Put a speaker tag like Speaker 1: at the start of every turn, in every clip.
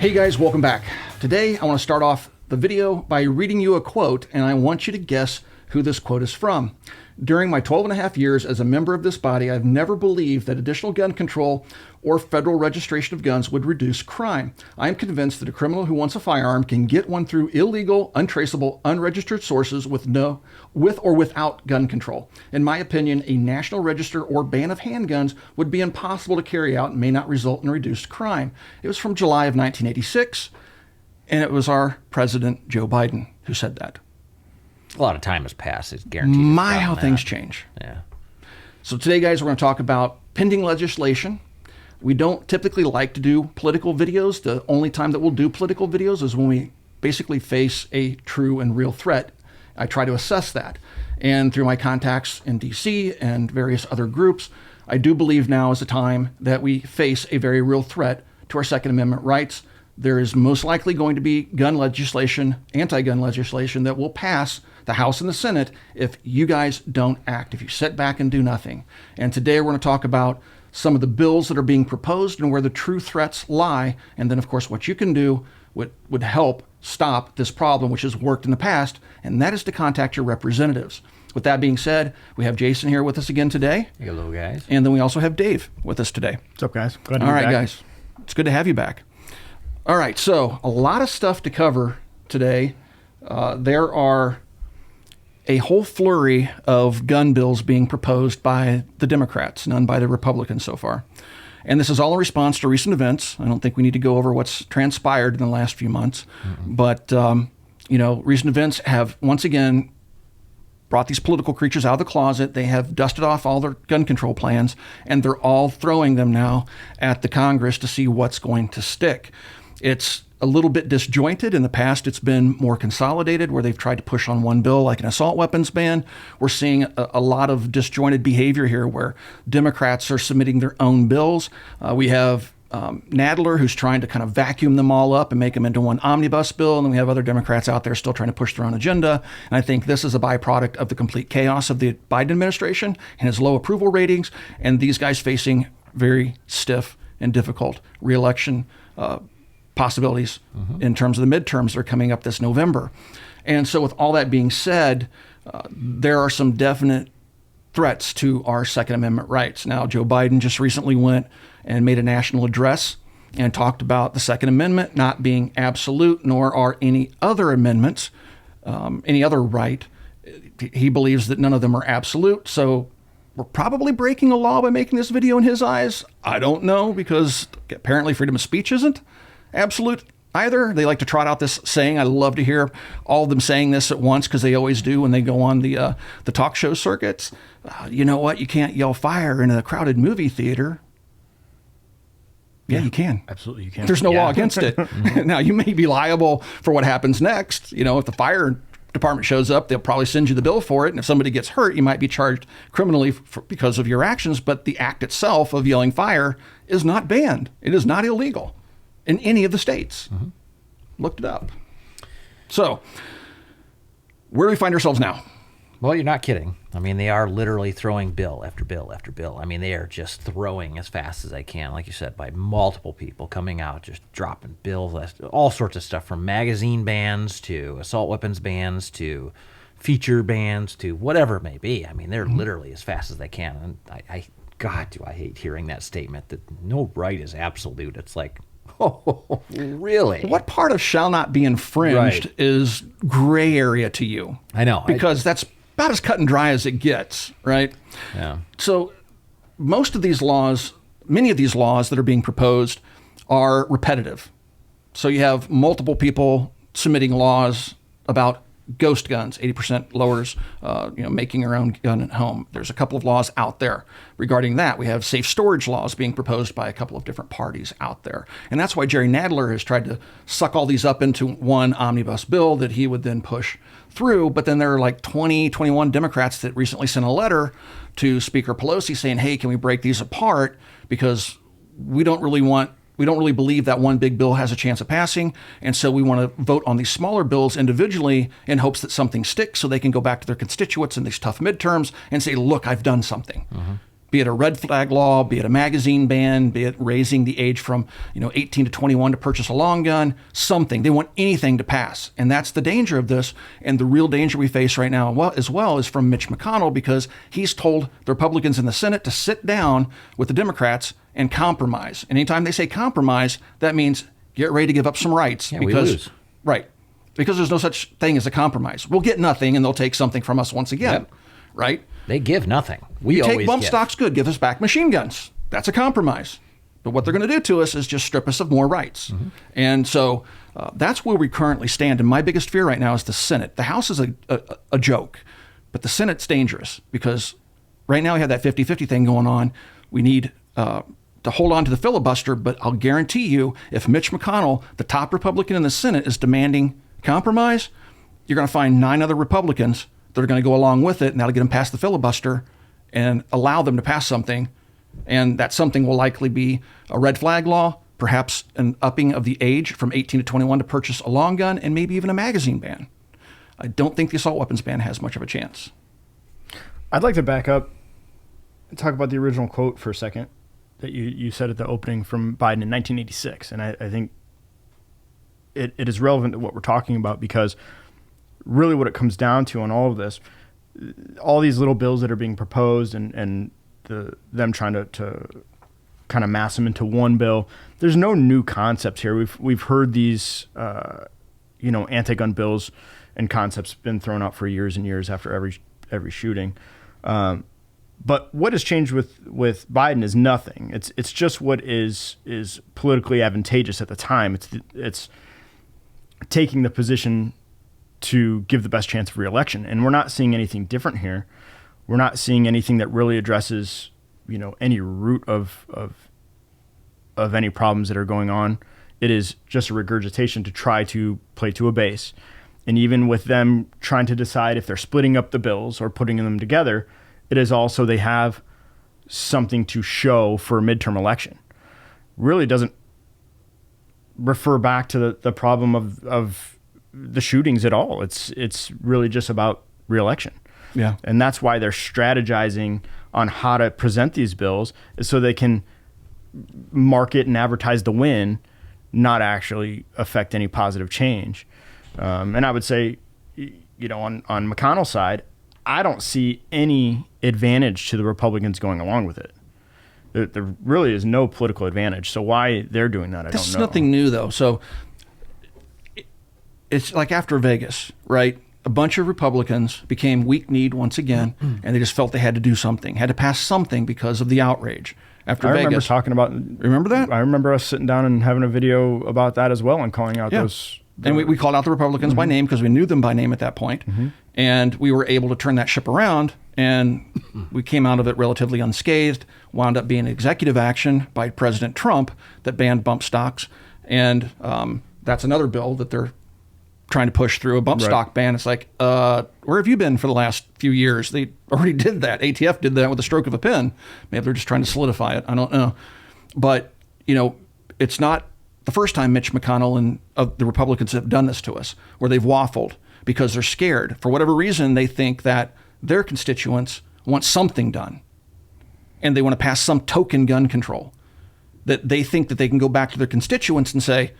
Speaker 1: Hey guys, welcome back. Today I want to start off the video by reading you a quote, and I want you to guess who this quote is from. During my 12 and a half years as a member of this body, I've never believed that additional gun control or federal registration of guns would reduce crime. I am convinced that a criminal who wants a firearm can get one through illegal, untraceable, unregistered sources with or without gun control. In my opinion, a national register or ban of handguns would be impossible to carry out and may not result in reduced crime. It was from July of 1986, and it was our President Joe Biden who said that.
Speaker 2: A lot of time has passed. It's guaranteed.
Speaker 1: My, how things change.
Speaker 2: Yeah.
Speaker 1: So today, guys, we're going to talk about pending legislation. We don't typically like to do political videos. The only time that we'll do political videos is when we basically face a true and real threat. I try to assess that. And through my contacts in DC and various other groups, I do believe now is a time that we face a very real threat to our Second Amendment rights. There is most likely going to be gun legislation, anti-gun legislation that will pass the House and the Senate if you guys don't act, if you sit back and do nothing. And today we're going to talk about some of the bills that are being proposed and where the true threats lie. And then, of course, what you can do would help stop this problem, which has worked in the past, and that is to contact your representatives. With that being said, we have Jason here with us again today.
Speaker 2: Hello, guys.
Speaker 1: And then we also have Dave with us today.
Speaker 3: What's up, guys? Glad to be
Speaker 1: All right,
Speaker 3: back.
Speaker 1: guys. It's good to have you back. All right, so a lot of stuff to cover today. There are a whole flurry of gun bills being proposed by the Democrats, none by the Republicans so far. And this is all in response to recent events. I don't think we need to go over what's transpired in the last few months. But, recent events have once again brought these political creatures out of the closet. They have dusted off all their gun control plans, and they're all throwing them now at the Congress to see what's going to stick. It's a little bit disjointed. In the past, it's been more consolidated, where they've tried to push on one bill like an assault weapons ban. We're seeing a lot of disjointed behavior here where Democrats are submitting their own bills. We have Nadler, who's trying to kind of vacuum them all up and make them into one omnibus bill. And then we have other Democrats out there still trying to push their own agenda. And I think this is a byproduct of the complete chaos of the Biden administration and his low approval ratings, and these guys facing very stiff and difficult reelection possibilities in terms of the midterms that are coming up this November. And so with all that being said, there are some definite threats to our Second Amendment rights. Now, Joe Biden just recently went and made a national address and talked about the Second Amendment not being absolute, nor are any other amendments, any other right. He believes that none of them are absolute. So we're probably breaking a law by making this video in his eyes. I don't know, because apparently freedom of speech isn't absolute either. They like to trot out this saying. I love to hear all of them saying this at once, because they always do when they go on the talk show circuits. You know what? You can't yell fire in a crowded movie theater. Yeah, you can.
Speaker 3: Absolutely, you can.
Speaker 1: There's no law against it. Now, you may be liable for what happens next. You know, if the fire department shows up, they'll probably send you the bill for it. And if somebody gets hurt, you might be charged criminally because of your actions. But the act itself of yelling fire is not banned. It is not illegal in any of the states. Looked it up. So, where do we find ourselves now?
Speaker 2: Well, you're not kidding. I mean, they are literally throwing bill after bill after bill. I mean, they are just throwing as fast as they can, like you said, by multiple people coming out, just dropping bills, all sorts of stuff, from magazine bans to assault weapons bans to feature bans to whatever it may be. I mean, they're literally as fast as they can. And God, do I hate hearing that statement that no right is absolute. It's like, oh, really?
Speaker 1: What part of shall not be infringed is gray area to you?
Speaker 2: I know.
Speaker 1: Because that's about as cut and dry as it gets, right?
Speaker 2: Yeah.
Speaker 1: So most of these laws, many of these laws that are being proposed are repetitive. So you have multiple people submitting laws about ghost guns, 80% lowers, making your own gun at home. There's a couple of laws out there regarding that. We have safe storage laws being proposed by a couple of different parties out there. And that's why Jerry Nadler has tried to suck all these up into one omnibus bill that he would then push through. But then there are like 21 Democrats that recently sent a letter to Speaker Pelosi saying, hey, can we break these apart? Because we don't really believe that one big bill has a chance of passing. And so we want to vote on these smaller bills individually in hopes that something sticks so they can go back to their constituents in these tough midterms and say, look, I've done something. Be it a red flag law, be it a magazine ban, be it raising the age from 18 to 21 to purchase a long gun, something. They want anything to pass. And that's the danger of this. And the real danger we face right now as well is from Mitch McConnell, because he's told the Republicans in the Senate to sit down with the Democrats and compromise. And anytime they say compromise, that means get ready to give up some rights.
Speaker 2: Yeah,
Speaker 1: because,
Speaker 2: we lose.
Speaker 1: Right. Because there's no such thing as a compromise. We'll get nothing and they'll take something from us once again.
Speaker 2: Yep.
Speaker 1: Right?
Speaker 2: They give nothing. We
Speaker 1: you
Speaker 2: always
Speaker 1: take bump
Speaker 2: give.
Speaker 1: stocks, good. Give us back machine guns. That's a compromise. But what they're going to do to us is just strip us of more rights. Mm-hmm. And so that's where we currently stand. And my biggest fear right now is the Senate. The House is a joke, but the Senate's dangerous because right now we have that 50-50 thing going on. We need to hold on to the filibuster, but I'll guarantee you if Mitch McConnell, the top Republican in the Senate, is demanding compromise, you're going to find 9 other Republicans that are going to go along with it, and that'll get them past the filibuster and allow them to pass something. And that something will likely be a red flag law, perhaps an upping of the age from 18 to 21 to purchase a long gun, and maybe even a magazine ban. I don't think the assault weapons ban has much of a chance.
Speaker 3: I'd like to back up and talk about the original quote for a second that you said at the opening from Biden in 1986. And I think it is relevant to what we're talking about, because really what it comes down to on all of this, all these little bills that are being proposed and them trying to kind of mass them into one bill, there's no new concepts here. We've heard these anti-gun bills and concepts been thrown out for years and years after every shooting. But what has changed with Biden is nothing. It's just what is politically advantageous at the time. It's taking the position to give the best chance of re-election. And we're not seeing anything different here. We're not seeing anything that really addresses, any root of any problems that are going on. It is just a regurgitation to try to play to a base. And even with them trying to decide if they're splitting up the bills or putting them together, it is also they have something to show for a midterm election. Really doesn't refer back to the problem of the shootings at all. It's really just about re-election.
Speaker 1: Yeah.
Speaker 3: And that's why they're strategizing on how to present these bills, is so they can market and advertise the win, not actually affect any positive change. And I would say, on McConnell's side, I don't see any advantage to the Republicans going along with it. There really is no political advantage. So why they're doing that, I don't know.
Speaker 1: This is nothing new, though. So it's like after Vegas, right? A bunch of Republicans became weak-kneed once again, and they just felt they had to do something, had to pass something because of the outrage. After
Speaker 3: I
Speaker 1: Vegas.
Speaker 3: remember talking about...
Speaker 1: Remember that?
Speaker 3: I remember us sitting down and having a video about that as well and calling out those...
Speaker 1: And we called out the Republicans by name because we knew them by name at that point. Mm-hmm. And we were able to turn that ship around, and we came out of it relatively unscathed, wound up being executive action by President Trump that banned bump stocks. And that's another bill that they're trying to push through, a bump stock ban. It's like, where have you been for the last few years? They already did that. ATF did that with a stroke of a pen. Maybe they're just trying to solidify it. I don't know. But, it's not the first time Mitch McConnell and the Republicans have done this to us, where they've waffled because they're scared. For whatever reason, they think that their constituents want something done, and they want to pass some token gun control, that they think that they can go back to their constituents and say,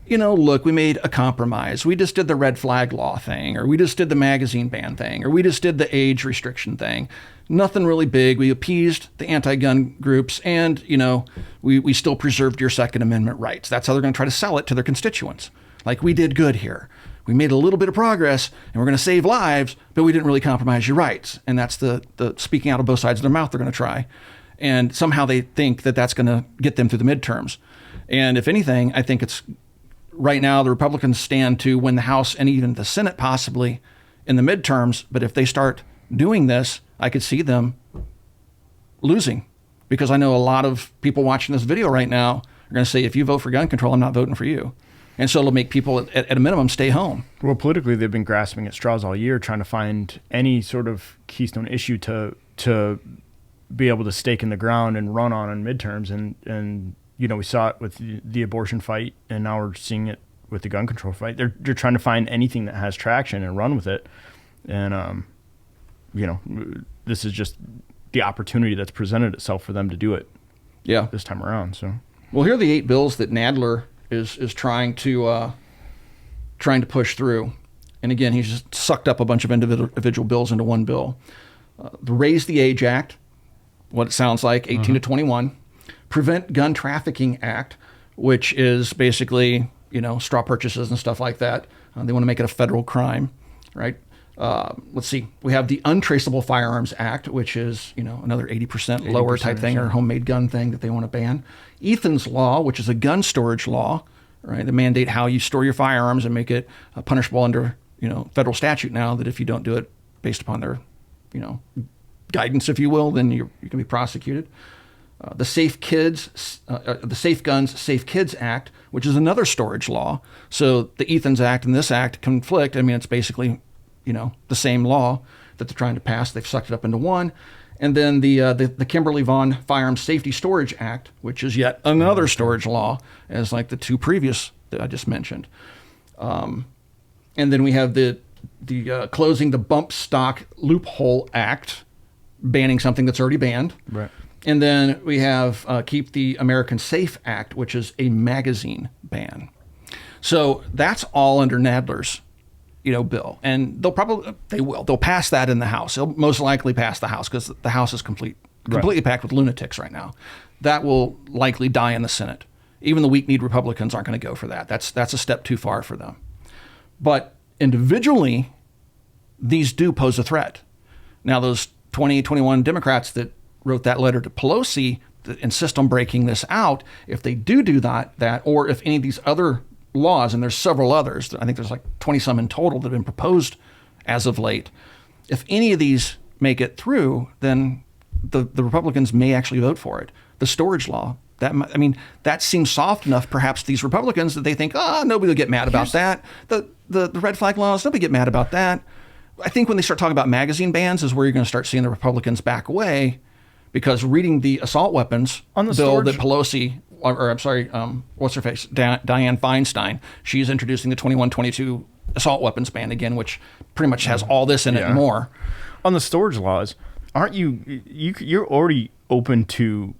Speaker 1: look, we made a compromise. We just did the red flag law thing, or we just did the magazine ban thing, or we just did the age restriction thing. Nothing really big. We appeased the anti-gun groups, and, we still preserved your Second Amendment rights. That's how they're going to try to sell it to their constituents. Like, we did good here. We made a little bit of progress, and we're going to save lives, but we didn't really compromise your rights. And that's the speaking out of both sides of their mouth they're going to try. And somehow they think that that's going to get them through the midterms. And if anything, I think it's right now the Republicans stand to win the House and even the Senate possibly in the midterms. But if they start doing this, I could see them losing, because I know a lot of people watching this video right now are going to say, if you vote for gun control, I'm not voting for you. And so it'll make people, at a minimum, stay home.
Speaker 3: Well, politically, they've been grasping at straws all year, trying to find any sort of keystone issue to be able to stake in the ground and run on in midterms. And we saw it with the abortion fight, and now we're seeing it with the gun control fight. They're trying to find anything that has traction and run with it. And, this is just the opportunity that's presented itself for them to do it
Speaker 1: Yeah.
Speaker 3: this time around. So,
Speaker 1: Well, here are the 8 bills that Nadler is trying to push through. And again, he's just sucked up a bunch of individual bills into one bill. The Raise the Age Act, what it sounds like, 18 to 21. Prevent Gun Trafficking Act, which is basically, straw purchases and stuff like that. They want to make it a federal crime, right? Let's see. We have the Untraceable Firearms Act, which is, another 80% lower type thing, or homemade gun thing that they want to ban. Ethan's Law, which is a gun storage law, right? They mandate how you store your firearms and make it punishable under, federal statute now, that if you don't do it based upon their, guidance, if you will, then you can be prosecuted. The Safe Guns, Safe Kids Act, which is another storage law. So the Ethan's Act and this act conflict. I mean, it's basically, the same law that they're trying to pass. They've sucked it up into one. And then the Kimberly Vaughn Firearms Safety Storage Act, which is yet another storage law, as like the 2 previous that I just mentioned. And then we have the Closing the Bump Stock Loophole Act, banning something that's already banned.
Speaker 3: right.
Speaker 1: And then we have Keep the American Safe Act, which is a magazine ban. So that's all under Nadler's, bill. And they'll pass that in the House. They'll most likely pass the House because the House is completely packed with lunatics right now. That will likely die in the Senate. Even the weak-kneed Republicans aren't going to go for that. That's a step too far for them. But individually, these do pose a threat. Now, those 21 Democrats that wrote that letter to Pelosi that insist on breaking this out, if they do that, or if any of these other laws, and there's several others, I think there's like 20 some in total that have been proposed as of late, if any of these make it through, then the Republicans may actually vote for it. The storage law, that seems soft enough, perhaps, these Republicans, that they think, nobody will get mad about that. The red flag laws, nobody get mad about that. I think when they start talking about magazine bans is where you're going to start seeing the Republicans back away, because reading the assault weapons
Speaker 3: On the
Speaker 1: bill
Speaker 3: storage-
Speaker 1: that Pelosi, or I'm sorry, what's her face, Dianne Feinstein, she's introducing the 21-22 assault weapons ban again, which pretty much has all this in it and more.
Speaker 3: On the storage laws, aren't you're already open to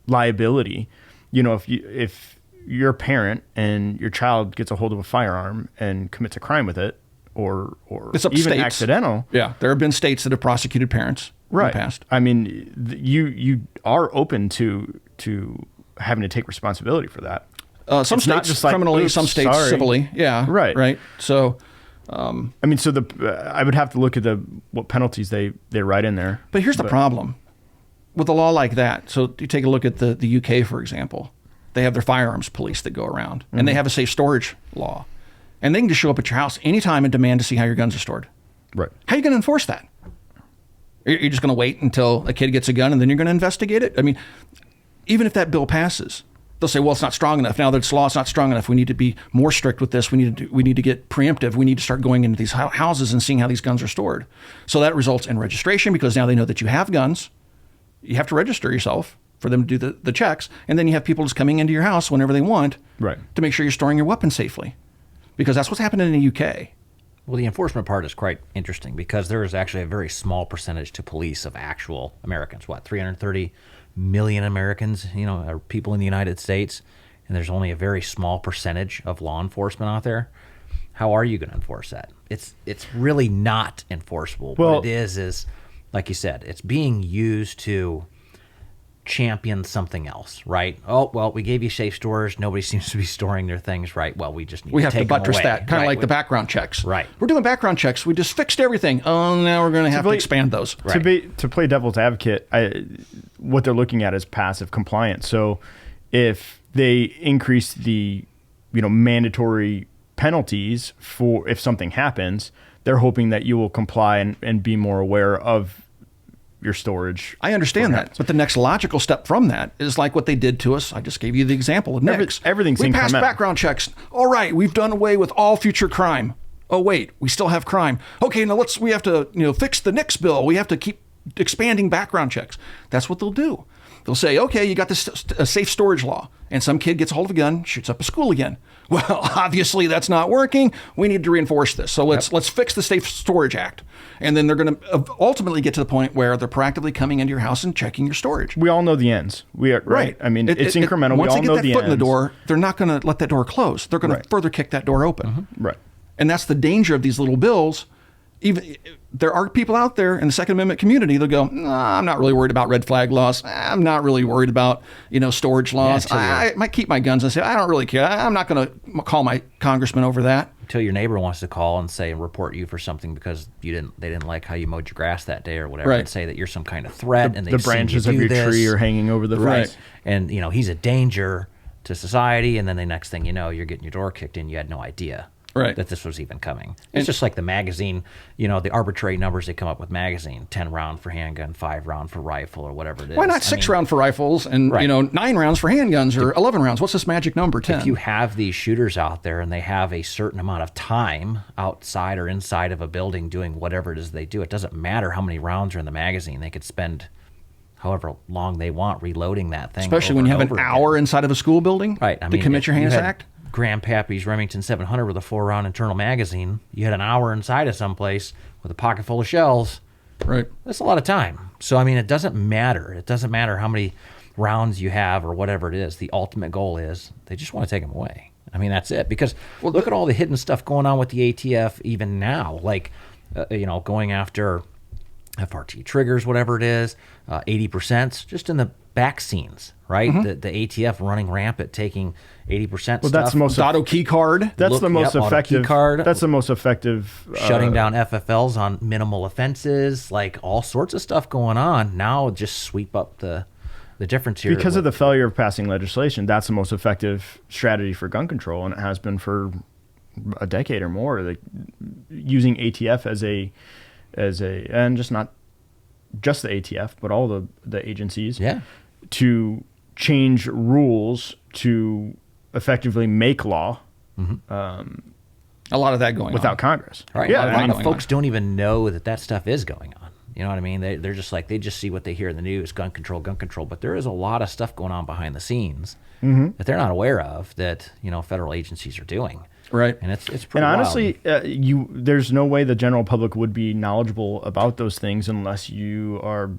Speaker 3: liability? If you're a parent and your child gets a hold of a firearm and commits a crime with it, or
Speaker 1: It's up to
Speaker 3: even
Speaker 1: states.
Speaker 3: accidental.
Speaker 1: Yeah, there have been states that have prosecuted parents in the past.
Speaker 3: I mean, you are open to having to take responsibility for that.
Speaker 1: Some
Speaker 3: It's
Speaker 1: states
Speaker 3: not just like,
Speaker 1: criminally,
Speaker 3: "Oops,
Speaker 1: some states
Speaker 3: sorry."
Speaker 1: civilly. Yeah,
Speaker 3: Right.
Speaker 1: So,
Speaker 3: I mean, so I would have to look at what penalties they write in there.
Speaker 1: but here's the problem with a law like that. So you take a look at the UK, for example. They have their firearms police that go around, and they have a safe storage law. And they can just show up at your house anytime and demand to see how your guns are stored.
Speaker 3: Right.
Speaker 1: How are you going to enforce that? You're just going to wait until a kid gets a gun and then you're going to investigate it? I mean, even if that bill passes, they'll say, well, it's not strong enough. Now that it's law, it's not strong enough. We need to be more strict with this. We need to get preemptive. We need to start going into these houses and seeing how these guns are stored. So that results in registration, because now they know that you have guns. You have to register yourself for them to do the checks. And then you have people just coming into your house whenever they want to make sure you're storing your weapon safely. Because that's what's happening in the UK.
Speaker 2: Well, the enforcement part is quite interesting, because there is actually a very small percentage to police of actual Americans. 330 million Americans, are people in the United States, and there's only a very small percentage of law enforcement out there. How are you going to enforce that? It's really not enforceable.
Speaker 3: Well,
Speaker 2: what it is like you said, it's being used to champion something else, right? Oh, well, we gave you safe storage. Nobody seems to be storing their things right. Well, we just need
Speaker 1: We
Speaker 2: to
Speaker 1: have
Speaker 2: take
Speaker 1: to buttress
Speaker 2: them away.
Speaker 1: that, kind of like the background checks.
Speaker 2: Right.
Speaker 1: We're doing background checks. We just fixed everything. Oh, now we're going to have to expand those.
Speaker 2: Right.
Speaker 3: To play devil's advocate, what they're looking at is passive compliance. So if they increase the mandatory penalties for if something happens, they're hoping that you will comply and be more aware of your storage.
Speaker 1: I understand that, but the next logical step from that is like what they did to us. I just gave you the example of NICS.
Speaker 3: Everything's
Speaker 1: we passed
Speaker 3: incremental.
Speaker 1: background checks. All right, we've done away with all future crime. Oh wait, we still have crime. Okay, now we have to fix the NICS bill. We have to keep expanding background checks. That's what they'll do. They'll say, okay, you got this safe storage law, and some kid gets a hold of a gun, shoots up a school again. Well, obviously that's not working. We need to reinforce this. So let's fix the Safe Storage Act. And then they're going to ultimately get to the point where they're proactively coming into your house and checking your storage.
Speaker 3: We all know the ends. We are right. I mean, it's incremental.
Speaker 1: Once
Speaker 3: we all
Speaker 1: they
Speaker 3: know
Speaker 1: get that
Speaker 3: the
Speaker 1: foot
Speaker 3: ends.
Speaker 1: in the door, they're not going to let that door close. They're going to further kick that door open.
Speaker 3: Right.
Speaker 1: And that's the danger of these little bills. Even there are people out there in the Second Amendment community that go, nah, I'm not really worried about red flag laws. I'm not really worried about, storage laws. I might keep my guns and say, I don't really care. I'm not going to call my congressman over that.
Speaker 2: Until your neighbor wants to call and say and report you for something because they didn't like how you mowed your grass that day or whatever, and say that you're some kind of threat, and
Speaker 3: the branches of your tree are hanging over the fence.
Speaker 2: And he's a danger to society, and then the next thing you know, you're getting your door kicked in. You had no idea that this was even coming. It's just like the magazine, the arbitrary numbers they come up with magazine, 10 round for handgun, 5 round for rifle, or whatever it is.
Speaker 1: Why not 6 round for rifles and 9 rounds for handguns, or 11 rounds? What's this magic number, 10?
Speaker 2: If you have these shooters out there and they have a certain amount of time outside or inside of a building doing whatever it is they do, it doesn't matter how many rounds are in the magazine. They could spend however long they want reloading that thing.
Speaker 1: Especially when you have an hour inside of a school building to commit your heinous act.
Speaker 2: Grandpappy's Remington 700 with a 4-round internal magazine. You had an hour inside of someplace with a pocket full of shells.
Speaker 1: Right.
Speaker 2: That's a lot of time. So, it doesn't matter. It doesn't matter how many rounds you have or whatever it is. The ultimate goal is they just want to take them away. That's it. Because look at all the hidden stuff going on with the ATF even now. Like, going after FRT triggers, whatever it is, 80% just in the back scenes, right? The ATF running rampant, taking 80% stuff.
Speaker 3: That's the most
Speaker 1: auto key card.
Speaker 3: That's the most effective.
Speaker 2: Key card.
Speaker 3: That's the most effective.
Speaker 2: Shutting down FFLs on minimal offenses, like all sorts of stuff going on. Now just sweep up the difference here.
Speaker 3: Because of the failure of passing legislation, that's the most effective strategy for gun control, and it has been for a decade or more. Using ATF as a and just not just the ATF, but all the agencies to change rules to effectively make law.
Speaker 1: A lot of that going
Speaker 3: without
Speaker 1: on.
Speaker 3: Congress.
Speaker 2: Right. Yeah, a lot of folks don't even know that stuff is going on. You know what I mean? They're just like, they just see what they hear in the news, gun control. But there is a lot of stuff going on behind the scenes that they're not aware of that, federal agencies are doing.
Speaker 1: Right.
Speaker 2: And it's pretty
Speaker 3: And honestly,
Speaker 2: wild.
Speaker 3: There's no way the general public would be knowledgeable about those things unless you are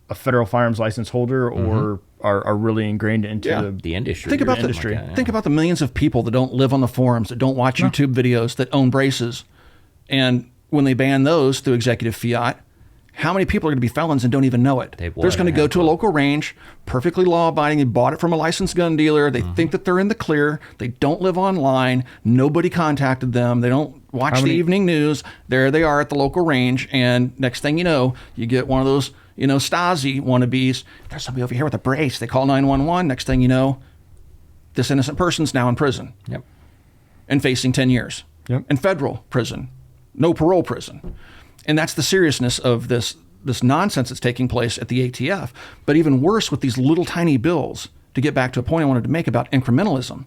Speaker 3: a federal firearms license holder or are really ingrained into
Speaker 2: the industry.
Speaker 1: Think about the industry. Think about the millions of people that don't live on the forums, that don't watch YouTube videos, that own braces. And when they ban those through executive fiat, how many people are going to be felons and don't even know it? They're just going to go to a local range, perfectly law-abiding. They bought it from a licensed gun dealer. They think that they're in the clear. They don't live online. Nobody contacted them. They don't watch the evening news. There they are at the local range. And next thing you know, you get one of those, Stasi wannabes. There's somebody over here with a brace. They call 911. Next thing you know, this innocent person's now in prison.
Speaker 2: Yep.
Speaker 1: And facing 10 years.
Speaker 3: Yep.
Speaker 1: In federal prison. No parole prison. And that's the seriousness of this nonsense that's taking place at the ATF. But even worse with these little tiny bills, to get back to a point I wanted to make about incrementalism.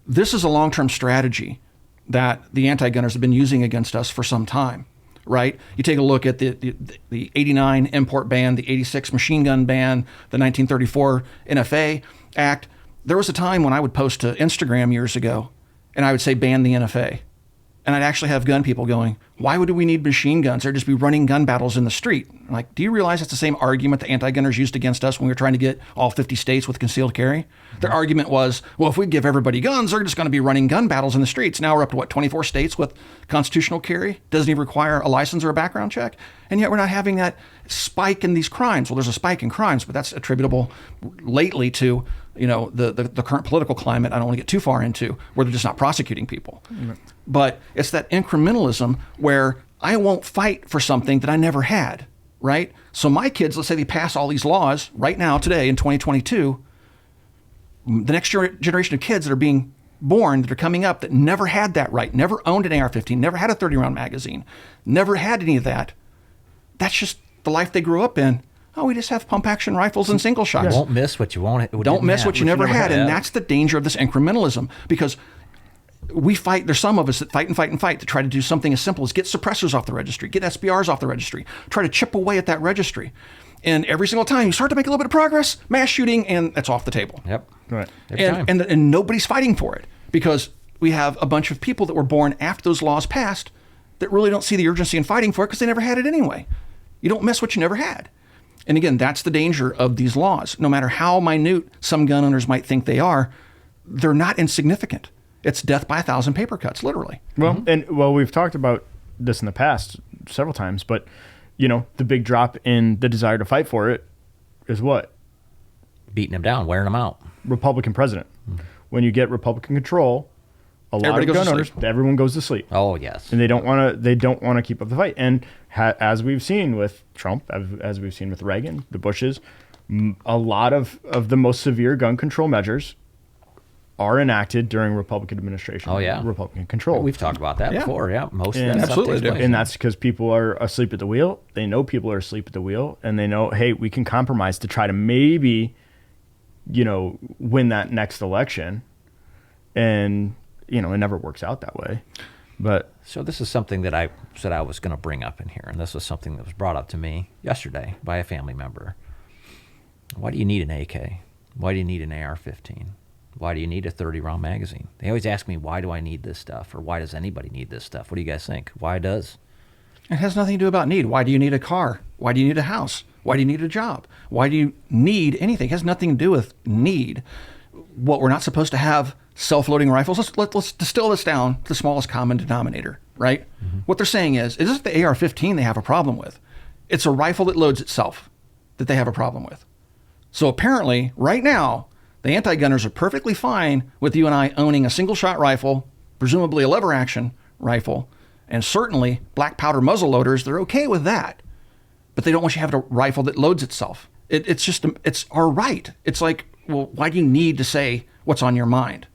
Speaker 1: This is a long-term strategy that the anti-gunners have been using against us for some time, right? You take a look at the 89 import ban, the 86 machine gun ban, the 1934 NFA Act. There was a time when I would post to Instagram years ago, and I would say ban the NFA. And I'd actually have gun people going, why would we need machine guns? There'd just be running gun battles in the street. I'm like, do you realize that's the same argument the anti-gunners used against us when we were trying to get all 50 states with concealed carry? Their argument was, well, if we give everybody guns, they're just going to be running gun battles in the streets. Now we're up to 24 states with constitutional carry? Doesn't even require a license or a background check. And yet we're not having that spike in these crimes. Well, there's a spike in crimes, but that's attributable lately to, the current political climate I don't want to get too far into, where they're just not prosecuting people. Mm-hmm. But it's that incrementalism where I won't fight for something that I never had, right? So my kids, let's say they pass all these laws right now, today in 2022, the next generation of kids that are being born, that are coming up, that never had that right, never owned an AR-15, never had a 30-round magazine, never had any of that. That's just the life they grew up in. Oh, we just have pump-action rifles and single shots.
Speaker 2: You won't miss what you won't.
Speaker 1: Don't miss what you never had. And that's the danger of this incrementalism, because we fight. There's some of us that fight to try to do something as simple as get suppressors off the registry, get SBRs off the registry, try to chip away at that registry. And every single time you start to make a little bit of progress, mass shooting, and that's off the table.
Speaker 2: Yep.
Speaker 3: Right.
Speaker 2: Every time.
Speaker 1: And nobody's fighting for it because we have a bunch of people that were born after those laws passed that really don't see the urgency in fighting for it because they never had it anyway. You don't mess what you never had. And again, that's the danger of these laws. No matter how minute some gun owners might think they are, they're not insignificant. It's death by 1,000 paper cuts, literally.
Speaker 3: Well, we've talked about this in the past several times, but the big drop in the desire to fight for it is what?
Speaker 2: Beating them down, wearing them out.
Speaker 3: Republican president. When you get Republican control, a lot
Speaker 1: Everybody
Speaker 3: of
Speaker 1: goes
Speaker 3: gun
Speaker 1: to
Speaker 3: owners,
Speaker 1: sleep.
Speaker 3: everyone goes to sleep.
Speaker 2: Oh, yes.
Speaker 3: And they don't want to keep up the fight. And as we've seen with Trump, as we've seen with Reagan, the Bushes, a lot of the most severe gun control measures are enacted during Republican administration.
Speaker 2: Oh, yeah.
Speaker 3: Republican control.
Speaker 2: We've talked about that
Speaker 1: Yeah.
Speaker 2: before, yeah. Most of
Speaker 3: And
Speaker 2: that stuff
Speaker 1: absolutely
Speaker 2: takes
Speaker 1: do.
Speaker 2: place.
Speaker 3: And that's because people are asleep at the wheel. They know people are asleep at the wheel, and they know, hey, we can compromise to try to maybe, win that next election. And, it never works out that way. But
Speaker 2: So this is something that I said I was going to bring up in here, and this was something that was brought up to me yesterday by a family member. Why do you need an AK? Why do you need an AR-15? Why do you need a 30-round magazine? They always ask me, why do I need this stuff? Or why does anybody need this stuff? What do you guys think? Why does?
Speaker 1: It has nothing to do about need. Why do you need a car? Why do you need a house? Why do you need a job? Why do you need anything? It has nothing to do with need. What we're not supposed to have self-loading rifles. Let's distill this down to the smallest common denominator, right? Mm-hmm. What they're saying is it the AR-15 they have a problem with. It's a rifle that loads itself that they have a problem with. So apparently, right now, the anti-gunners are perfectly fine with you and I owning a single-shot rifle, presumably a lever-action rifle, and certainly black powder muzzle loaders. They're okay with that, but they don't want you to have a rifle that loads itself. It's our right. It's like, well, why do you need to say what's on your mind?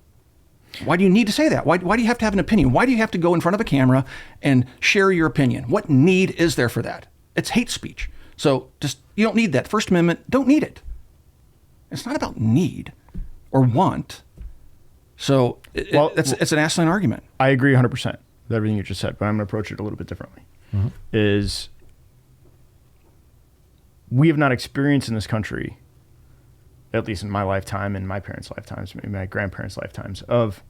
Speaker 1: Why do you need to say that? Why do you have to have an opinion? Why do you have to go in front of a camera and share your opinion? What need is there for that? It's hate speech. So you don't need that. First Amendment, don't need it. It's not about need or want. So it's an asinine argument.
Speaker 3: I agree 100% with everything you just said, but I'm going to approach it a little bit differently. Mm-hmm. Is we have not experienced in this country, at least in my lifetime, in my parents' lifetimes, maybe my grandparents' lifetimes, of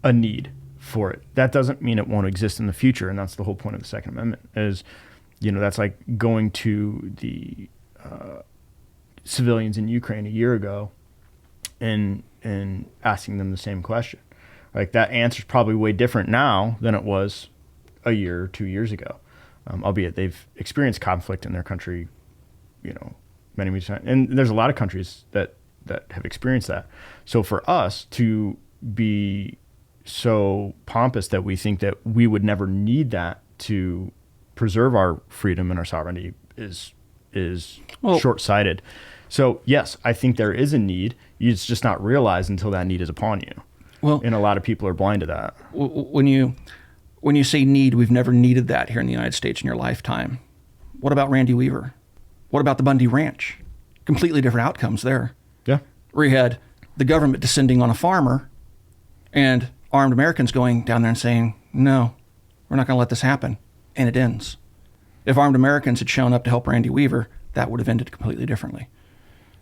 Speaker 3: a need for it. That doesn't mean it won't exist in the future, and that's the whole point of the Second Amendment. Is that's like going to the civilians in Ukraine a year ago and asking them the same question. Like, that answer is probably way different now than it was a year or 2 years ago, albeit they've experienced conflict in their country, many times. And there's a lot of countries that have experienced that. So for us to be so pompous that we think that we would never need that to preserve our freedom and our sovereignty is short-sighted. So yes, I think there is a need. It's just not realized until that need is upon you. Well, and a lot of people are blind to that.
Speaker 1: When you say need, we've never needed that here in the United States in your lifetime. What about Randy Weaver? What about the Bundy Ranch? Completely different outcomes there.
Speaker 3: Yeah.
Speaker 1: Where you had the government descending on a farmer and armed Americans going down there and saying, no, we're not going to let this happen. And it ends. If armed Americans had shown up to help Randy Weaver, that would have ended completely differently.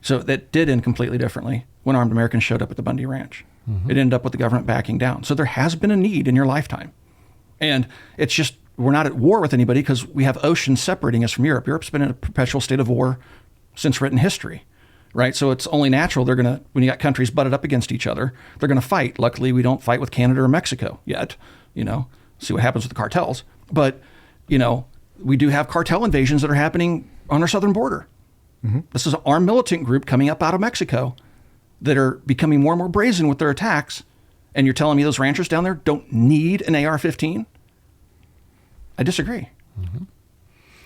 Speaker 1: So that did end completely differently when armed Americans showed up at the Bundy Ranch. Mm-hmm. It ended up with the government backing down. So there has been a need in your lifetime. And it's just, we're not at war with anybody because we have oceans separating us from Europe. Europe's been in a perpetual state of war since written history, right? So it's only natural when you got countries butted up against each other, they're going to fight. Luckily, we don't fight with Canada or Mexico yet, see what happens with the cartels. But, we do have cartel invasions that are happening on our southern border. Mm-hmm. This is an armed militant group coming up out of Mexico that are becoming more and more brazen with their attacks. And you're telling me those ranchers down there don't need an AR-15? I disagree. Mm-hmm.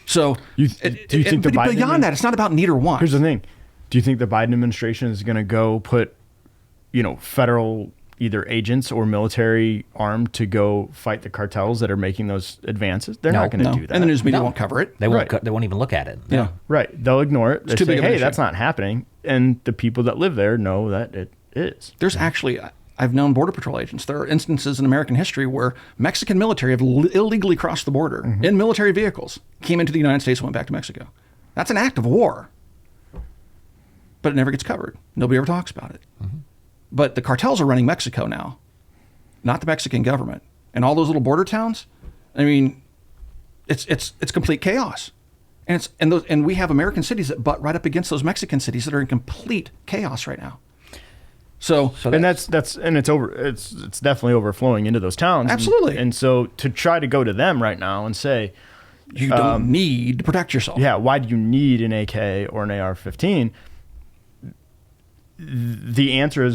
Speaker 1: So
Speaker 3: do you think the Biden
Speaker 1: beyond that, it's not about need or want.
Speaker 3: Here's the thing. Do you think the Biden administration is going to go put, federal either agents or military armed to go fight the cartels that are making those advances? They're not going to do that.
Speaker 1: And the news media won't cover it.
Speaker 2: They won't. They won't even look at it.
Speaker 1: Yeah.
Speaker 3: Right. They'll ignore it. They
Speaker 1: too big of an issue.
Speaker 3: That's not happening. And the people that live there know that it is.
Speaker 1: There's actually, I've known Border Patrol agents. There are instances in American history where Mexican military have illegally crossed the border in military vehicles, came into the United States and went back to Mexico. That's an act of war. But it never gets covered. Nobody ever talks about it. Mm-hmm. But the cartels are running Mexico now, not the Mexican government. And all those little border towns, I mean, it's complete chaos. And we have American cities that butt right up against those Mexican cities that are in complete chaos right now. So
Speaker 3: it's definitely overflowing into those towns.
Speaker 1: Absolutely.
Speaker 3: And so to try to go to them right now and say,
Speaker 1: you don't need to protect yourself.
Speaker 3: Yeah. Why do you need an AK or an AR-15? The answer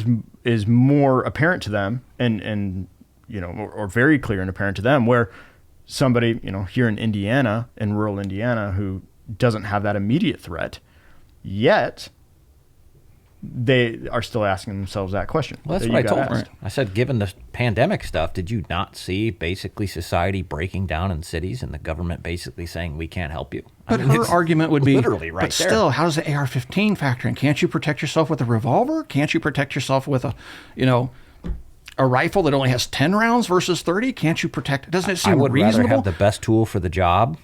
Speaker 3: is more apparent to them and or very clear and apparent to them, where somebody, here in Indiana, in rural Indiana, who doesn't have that immediate threat, yet they are still asking themselves that question.
Speaker 2: Well, that's what I told them. I said, given the pandemic stuff, did you not see basically society breaking down in cities and the government basically saying, we can't help you?
Speaker 1: But her argument would be,
Speaker 2: literally right
Speaker 1: but still, how does the AR-15 factor in? Can't you protect yourself with a revolver? Can't you protect yourself with a rifle that only has 10 rounds versus 30? Can't you protect? Doesn't it seem reasonable?
Speaker 2: I would rather have the best tool for the job,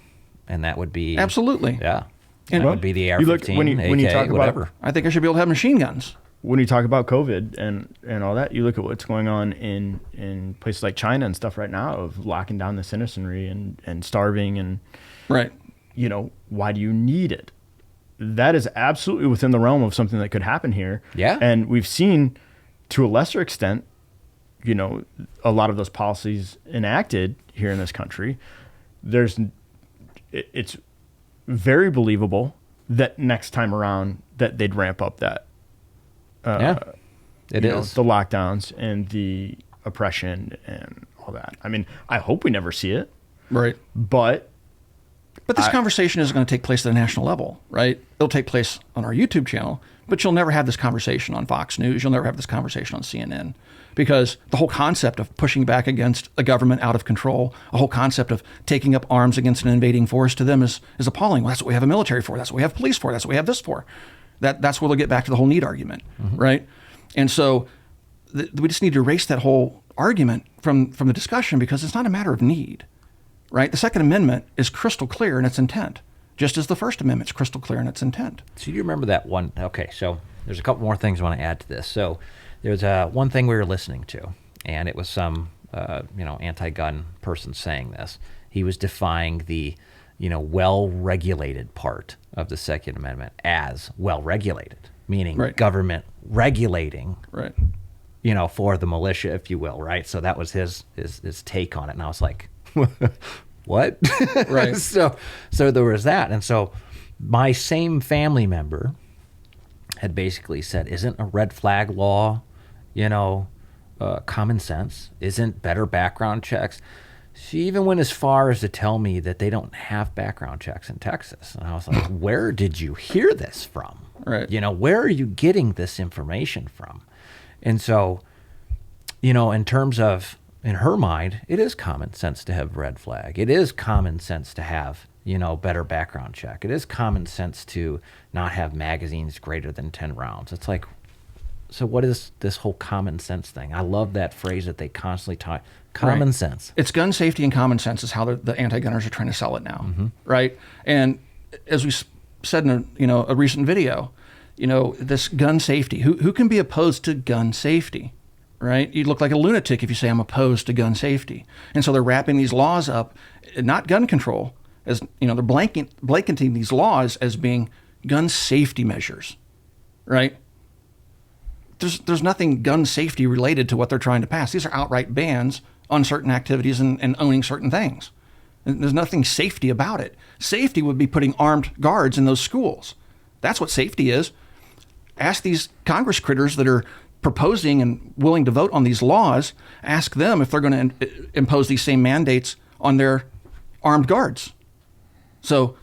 Speaker 2: and that would be...
Speaker 1: Absolutely.
Speaker 2: Yeah. And that would be the AR-15,
Speaker 3: when you
Speaker 2: AK,
Speaker 3: talk
Speaker 2: whatever.
Speaker 3: About,
Speaker 1: I think I should be able to have machine guns.
Speaker 3: When you talk about COVID and all that, you look at what's going on in places like China and stuff right now of locking down the citizenry and starving and...
Speaker 1: Right.
Speaker 3: Why do you need it? That is absolutely within the realm of something that could happen here.
Speaker 2: Yeah. And
Speaker 3: we've seen, to a lesser extent, a lot of those policies enacted here in this country. It's very believable that next time around that they'd ramp up that.
Speaker 2: It is
Speaker 3: the lockdowns and the oppression and all that. I mean, I hope we never see it.
Speaker 1: Right.
Speaker 3: But
Speaker 1: this conversation isn't going to take place at a national level, right? It'll take place on our YouTube channel, but you'll never have this conversation on Fox News. You'll never have this conversation on CNN, because the whole concept of pushing back against a government out of control, a whole concept of taking up arms against an invading force, to them is appalling. Well, that's what we have a military for. That's what we have police for. That's what we have this for. That's where they'll get back to the whole need argument, right? And so we just need to erase that whole argument from the discussion, because it's not a matter of need. Right? The Second Amendment is crystal clear in its intent, just as the First Amendment is crystal clear in its intent.
Speaker 2: So you remember that one? Okay, so there's a couple more things I want to add to this. So there's one thing we were listening to, and it was some anti-gun person saying this. He was defying the well-regulated part of the Second Amendment as well-regulated, meaning government regulating.
Speaker 1: Right.
Speaker 2: For the militia, if you will, right? So that was his take on it, and I was like, what?
Speaker 1: Right.
Speaker 2: So there was that. And so my same family member had basically said, isn't a red flag law, common sense? Isn't better background checks? She even went as far as to tell me that they don't have background checks in Texas. And I was like, where did you hear this from?
Speaker 1: Right.
Speaker 2: Where are you getting this information from? And so, in terms of, in her mind, it is common sense to have red flag. It is common sense to have, better background check. It is common sense to not have magazines greater than 10 rounds. It's like, so what is this whole common sense thing? I love that phrase that they constantly talk. Common sense.
Speaker 1: It's gun safety and common sense is how the anti-gunners are trying to sell it now, right? And as we said in a recent video, this gun safety. Who can be opposed to gun safety? Right? You look like a lunatic if you say I'm opposed to gun safety. And so they're wrapping these laws up, not gun control, as they're blanketing these laws as being gun safety measures, right? There's nothing gun safety related to what they're trying to pass. These are outright bans on certain activities and owning certain things. And there's nothing safety about it. Safety would be putting armed guards in those schools. That's what safety is. Ask these Congress critters that are proposing and willing to vote on these laws, ask them if they're going to impose these same mandates on their armed guards. So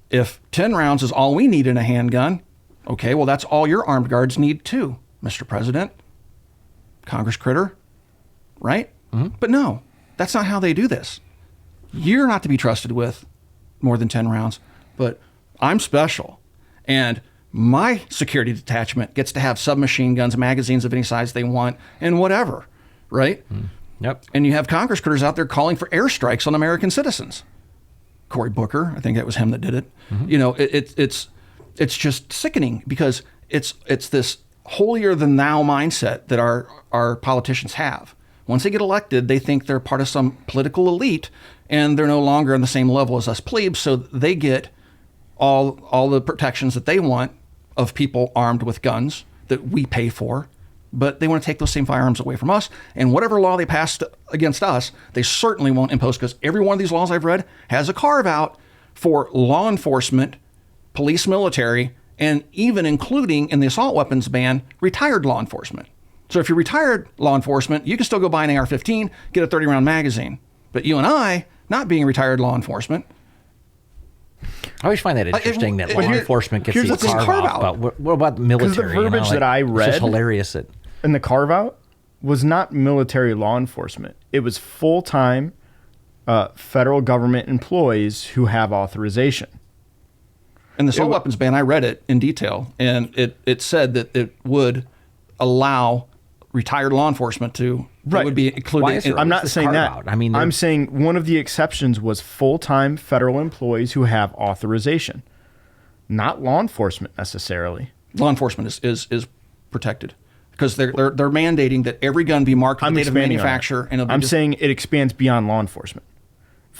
Speaker 1: if 10 rounds is all we need in a handgun, okay, well, that's all your armed guards need too, Mr. President, Congress critter, right? But no, that's not how they do this. You're not to be trusted with more than 10 rounds, but I'm special. And my security detachment gets to have submachine guns, magazines of any size they want, and whatever, right?
Speaker 2: Yep.
Speaker 1: And you have Congress critters out there calling for airstrikes on American citizens. Cory Booker. I think that was him that did it. You know, it's just sickening because it's this holier than thou mindset that our politicians have. Once they get elected, they think they're part of some political elite, and they're no longer on the same level as us plebes, so they get all the protections that they want of people armed with guns that we pay for, but they want to take those same firearms away from us. And whatever law they passed against us, they certainly won't impose, because every one of these laws I've read has a carve-out for law enforcement, police, military, and even including in the assault weapons ban, retired law enforcement. So if you're retired law enforcement, you can still go buy an AR-15, get a 30-round magazine. But you and I, not being retired law enforcement,
Speaker 2: I always find that interesting that law enforcement gets these carve-out. But what about the military?
Speaker 3: Because the verbiage that I read,
Speaker 2: it's just hilarious.
Speaker 3: In the carve-out was not military law enforcement. It was full-time federal government employees who have authorization.
Speaker 1: In the assault weapons ban, I read it in detail, and it said that it would allow retired law enforcement to
Speaker 3: Right.
Speaker 1: It would be included.
Speaker 3: I'm not saying that.
Speaker 2: Out? I mean,
Speaker 3: I'm saying one of the exceptions was full-time federal employees who have authorization, not law enforcement necessarily.
Speaker 1: Law enforcement is protected because they're mandating that every gun be marked with the date of manufacture. And
Speaker 3: I'm saying it expands beyond law enforcement.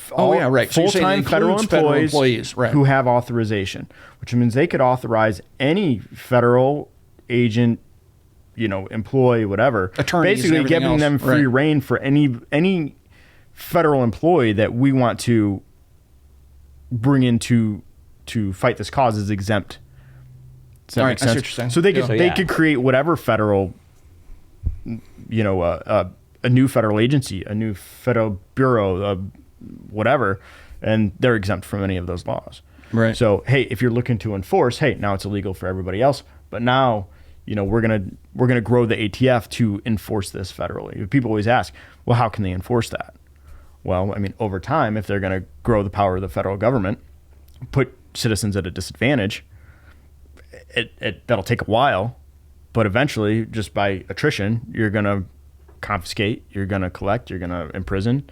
Speaker 1: Right. So
Speaker 3: Full-time federal employees
Speaker 1: right,
Speaker 3: who have authorization, which means they could authorize any federal agent, employee, whatever,
Speaker 1: attorneys,
Speaker 3: basically giving
Speaker 1: else.
Speaker 3: them free reign for any federal employee that we want to bring in to fight this cause is exempt. Does that make sense?
Speaker 1: I see what you're saying.
Speaker 3: So they could create whatever federal, a new federal agency, a new federal bureau, whatever, and they're exempt from any of those laws.
Speaker 1: Right.
Speaker 3: So, hey, if you're looking to enforce, hey, now it's illegal for everybody else, but now we're gonna grow the ATF to enforce this federally. People always ask, well, how can they enforce that? Well, I mean, over time, if they're gonna grow the power of the federal government, put citizens at a disadvantage, that'll take a while, but eventually, just by attrition, you're gonna confiscate, you're gonna collect, you're gonna imprison,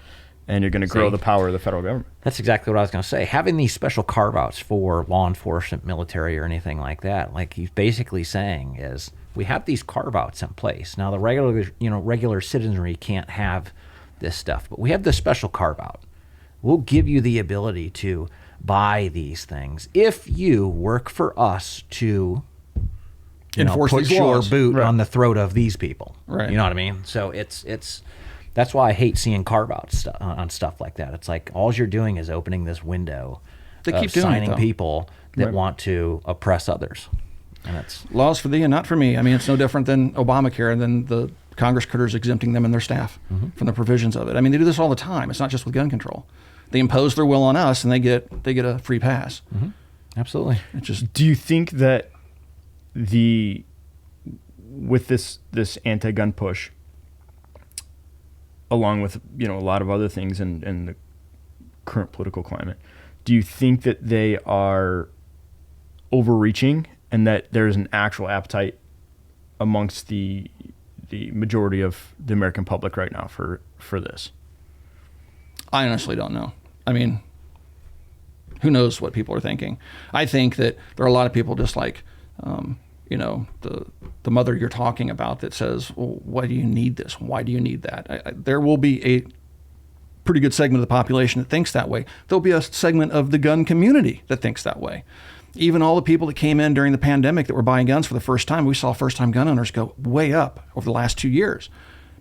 Speaker 3: and you're going to grow the power of the federal government.
Speaker 2: That's exactly what I was going to say. Having these special carve-outs for law enforcement, military, or anything like that, like he's basically saying is, we have these carve-outs in place. Now, the regular citizenry can't have this stuff, but we have this special carve-out. We'll give you the ability to buy these things if you work for us to
Speaker 1: enforce
Speaker 2: put
Speaker 1: these
Speaker 2: your
Speaker 1: laws.
Speaker 2: boot on the throat of these people.
Speaker 1: Right.
Speaker 2: You know what I mean? So it's that's why I hate seeing carve-outs on stuff like that. It's like all you're doing is opening this window
Speaker 1: They
Speaker 2: of
Speaker 1: keep doing
Speaker 2: signing
Speaker 1: it, though.
Speaker 2: people that want to oppress others. And it's
Speaker 1: Laws for thee and not for me. I mean, it's no different than Obamacare and then the Congress critters exempting them and their staff from the provisions of it. I mean, they do this all the time. It's not just with gun control. They impose their will on us, and they get a free pass.
Speaker 2: absolutely.
Speaker 1: It's just
Speaker 3: Do you think that with this anti-gun push, along with a lot of other things in the current political climate, do you think that they are overreaching and that there's an actual appetite amongst the majority of the American public right now for this?
Speaker 1: I honestly don't know. I mean, who knows what people are thinking? I think that there are a lot of people just like, the mother you're talking about that says, well, why do you need this? Why do you need that? There will be a pretty good segment of the population that thinks that way. There'll be a segment of the gun community that thinks that way. Even all the people that came in during the pandemic that were buying guns for the first time, we saw first-time gun owners go way up over the last 2 years.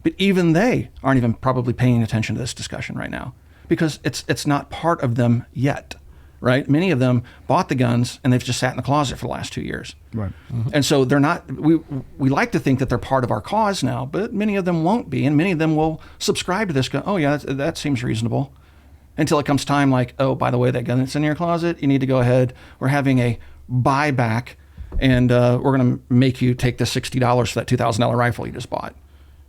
Speaker 1: But even they aren't even probably paying attention to this discussion right now because it's not part of them yet, right? Many of them bought the guns and they've just sat in the closet for the last 2 years.
Speaker 3: Right.
Speaker 1: And so they're not, we like to think that they're part of our cause now, but many of them won't be. And many of them will subscribe to this, go, oh yeah, that seems reasonable. Until it comes time like, oh, by the way, that gun that's in your closet, you need to go ahead. We're having a buyback and we're going to make you take the $60 for that $2,000 rifle you just bought,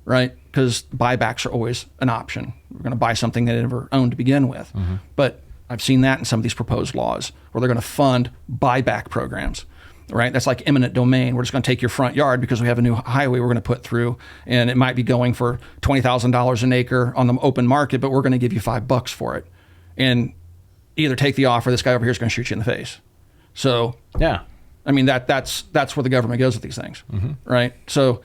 Speaker 1: right? Because buybacks are always an option. We're going to buy something they never owned to begin with. But I've seen that in some of these proposed laws where they're going to fund buyback programs, right? That's like eminent domain. We're just going to take your front yard because we have a new highway we're going to put through, and it might be going for $20,000 an acre on the open market, but we're going to give you $5 for it. And either take the offer, this guy over here is going to shoot you in the face. So,
Speaker 2: Yeah.
Speaker 1: I mean, that's where the government goes with these things, right? So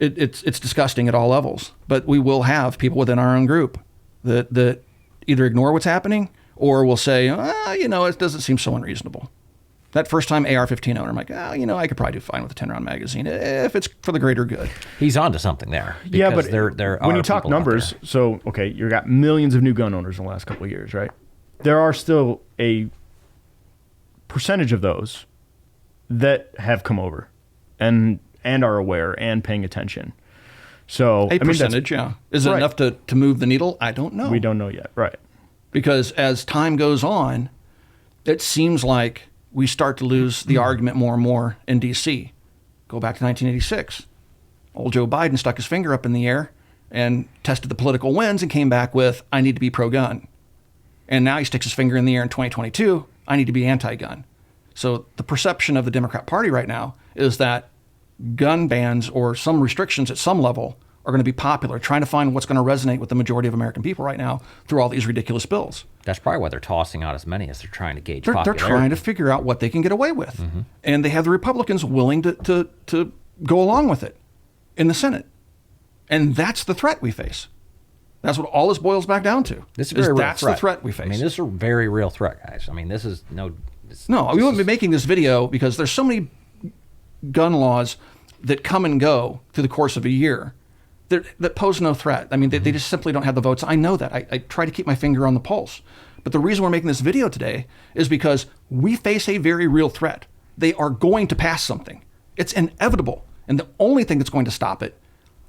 Speaker 1: it's disgusting at all levels. But we will have people within our own group that either ignore what's happening or will say, it doesn't seem so unreasonable. That first-time AR-15 owner, I'm like, I could probably do fine with a 10-round magazine if it's for the greater good.
Speaker 2: He's onto something there.
Speaker 3: Yeah, but
Speaker 2: there
Speaker 3: when
Speaker 2: are
Speaker 3: you talk
Speaker 2: people out
Speaker 3: numbers,
Speaker 2: there.
Speaker 3: so, okay, you got millions of new gun owners in the last couple of years, right? There are still a percentage of those that have come over and are aware and paying attention. So
Speaker 1: A percentage, yeah. Is it enough to move the needle? I don't know.
Speaker 3: We don't know yet, right?
Speaker 1: Because as time goes on, it seems like we start to lose the argument more and more in D.C. Go back to 1986. Old Joe Biden stuck his finger up in the air and tested the political winds and came back with, I need to be pro-gun. And now he sticks his finger in the air in 2022, I need to be anti-gun. So the perception of the Democrat Party right now is that gun bans or some restrictions at some level are going to be popular, trying to find what's going to resonate with the majority of American people right now through all these ridiculous bills.
Speaker 2: That's probably why they're tossing out as many as they're trying to gauge
Speaker 1: They're
Speaker 2: popularity.
Speaker 1: trying to figure out what they can get away with. And they have the Republicans willing to go along with it in the Senate. And that's the threat we face. That's what all this boils back down to.
Speaker 2: This is a very real
Speaker 1: that's
Speaker 2: threat.
Speaker 1: The threat we face.
Speaker 2: I mean, this is a very real threat, guys. I mean, this is
Speaker 1: No, we wouldn't be making this video because there's so many gun laws that come and go through the course of a year that pose no threat. I mean, they just simply don't have the votes. I know that. I try to keep my finger on the pulse. But the reason we're making this video today is because we face a very real threat. They are going to pass something. It's inevitable. And the only thing that's going to stop it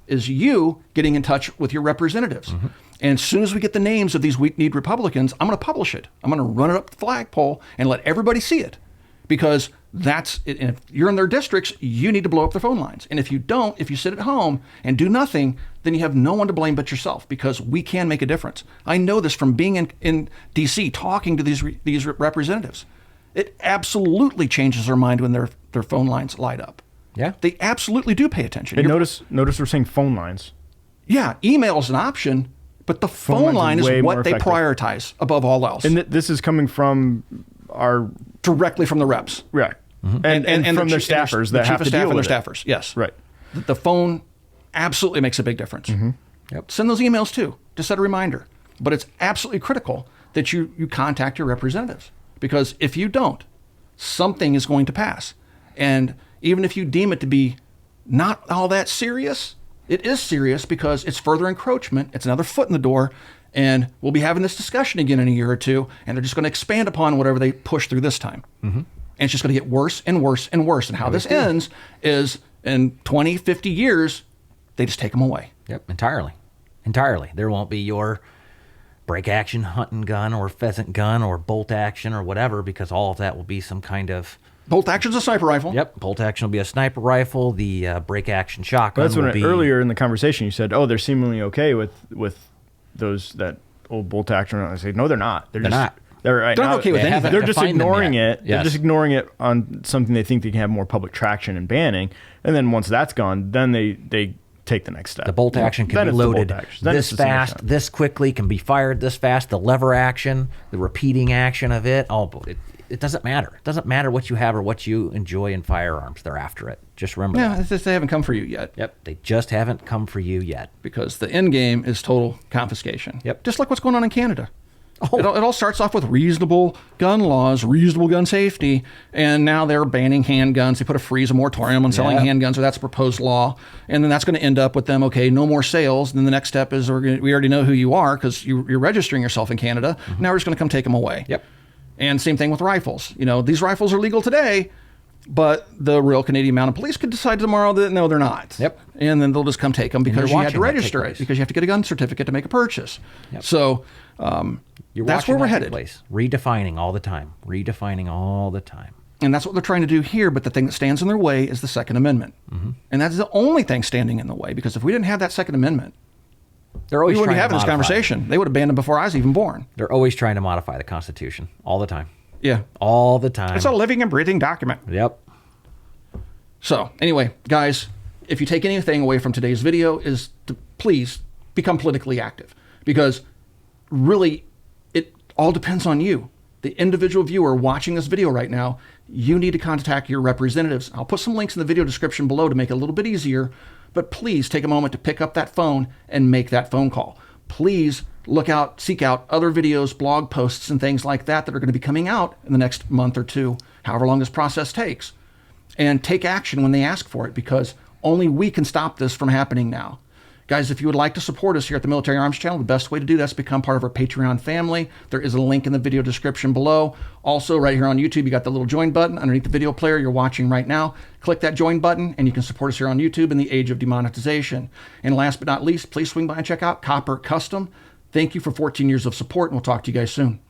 Speaker 1: is you getting in touch with your representatives. And as soon as we get the names of these weak-kneed Republicans, I'm going to publish it. I'm going to run it up the flagpole and let everybody see it. Because that's it. And if you're in their districts, you need to blow up their phone lines. And if you don't, if you sit at home and do nothing, then you have no one to blame but yourself, because we can make a difference. I know this from being in D.C., talking to these representatives. It absolutely changes their mind when their phone lines light up.
Speaker 2: Yeah.
Speaker 1: They absolutely do pay attention.
Speaker 3: And notice we're saying phone lines.
Speaker 1: Yeah, email is an option, but the phone line is what they prioritize above all else.
Speaker 3: And this is coming from our...
Speaker 1: Directly from the reps.
Speaker 3: Right. And from their staffers that have to deal with
Speaker 1: and their staffers, yes.
Speaker 3: Right.
Speaker 1: The phone absolutely makes a big difference.
Speaker 2: Yep.
Speaker 1: Send those emails too, to set a reminder. But it's absolutely critical that you contact your representatives, because if you don't, something is going to pass. And even if you deem it to be not all that serious, it is serious because it's further encroachment. It's another foot in the door. And we'll be having this discussion again in a year or two, and they're just going to expand upon whatever they push through this time. And it's just going to get worse and worse and worse. And how this ends is in 20, 50 years, they just take them away.
Speaker 2: Yep, entirely. There won't be your break action hunting gun or pheasant gun or bolt action or whatever, because all of that will be some kind of...
Speaker 1: Bolt action's a sniper rifle.
Speaker 2: Yep, bolt action will be a sniper rifle. The break action shotgun
Speaker 3: That's
Speaker 2: will
Speaker 3: when
Speaker 2: be...
Speaker 3: earlier in the conversation you said, they're seemingly okay with those that old bolt action. I say, no, they're not. They're
Speaker 2: not.
Speaker 3: They're
Speaker 1: not okay with anything.
Speaker 3: They're just ignoring it.
Speaker 2: Yes.
Speaker 3: They're just ignoring it on something they think they can have more public traction and banning. And then once that's gone, then they take the next step.
Speaker 2: The bolt action can be loaded this fast, this quickly, can be fired this fast. The lever action, the repeating action of it, it doesn't matter. It doesn't matter what you have or what you enjoy in firearms. They're after it. Just remember that.
Speaker 1: Yeah, it's just they haven't come for you yet.
Speaker 2: Yep, they just haven't come for you yet.
Speaker 1: Because the end game is total confiscation.
Speaker 2: Yep.
Speaker 1: Just like what's going on in Canada. It all starts off with reasonable gun laws, reasonable gun safety, and now they're banning handguns. They put a moratorium on selling handguns, or that's a proposed law, and then that's going to end up with them, okay, no more sales. And then the next step is we already know who you are because you're registering yourself in Canada. Now we're just going to come take them away.
Speaker 2: Yep.
Speaker 1: And same thing with rifles. These rifles are legal today, but the Royal Canadian Mounted Police could decide tomorrow that no, they're not.
Speaker 2: Yep.
Speaker 1: And then they'll just come take them because you had to register it,
Speaker 2: place.
Speaker 1: because you have to get a gun certificate to make a purchase.
Speaker 2: Yep.
Speaker 1: So that's where we're headed.
Speaker 2: Place. Redefining all the time.
Speaker 1: And that's what they're trying to do here. But the thing that stands in their way is the Second Amendment. And that's the only thing standing in the way, because if we didn't have that Second Amendment,
Speaker 2: we wouldn't
Speaker 1: be having this conversation. They would have banned them before I was even born.
Speaker 2: They're always trying to modify the Constitution all the time.
Speaker 1: Yeah.
Speaker 2: All the time.
Speaker 1: It's a living and breathing document.
Speaker 2: Yep.
Speaker 1: So anyway, guys, if you take anything away from today's video, is to please become politically active, because really all depends on you. The individual viewer watching this video right now, you need to contact your representatives. I'll put some links in the video description below to make it a little bit easier, but please take a moment to pick up that phone and make that phone call. Please seek out other videos, blog posts, and things like that that are going to be coming out in the next month or two, however long this process takes. And take action when they ask for it, because only we can stop this from happening now. Guys, if you would like to support us here at the Military Arms Channel, the best way to do that is become part of our Patreon family. There is a link in the video description below. Also, right here on YouTube, you got the little join button underneath the video player you're watching right now. Click that join button, and you can support us here on YouTube in the age of demonetization. And last but not least, please swing by and check out Copper Custom. Thank you for 14 years of support, and we'll talk to you guys soon.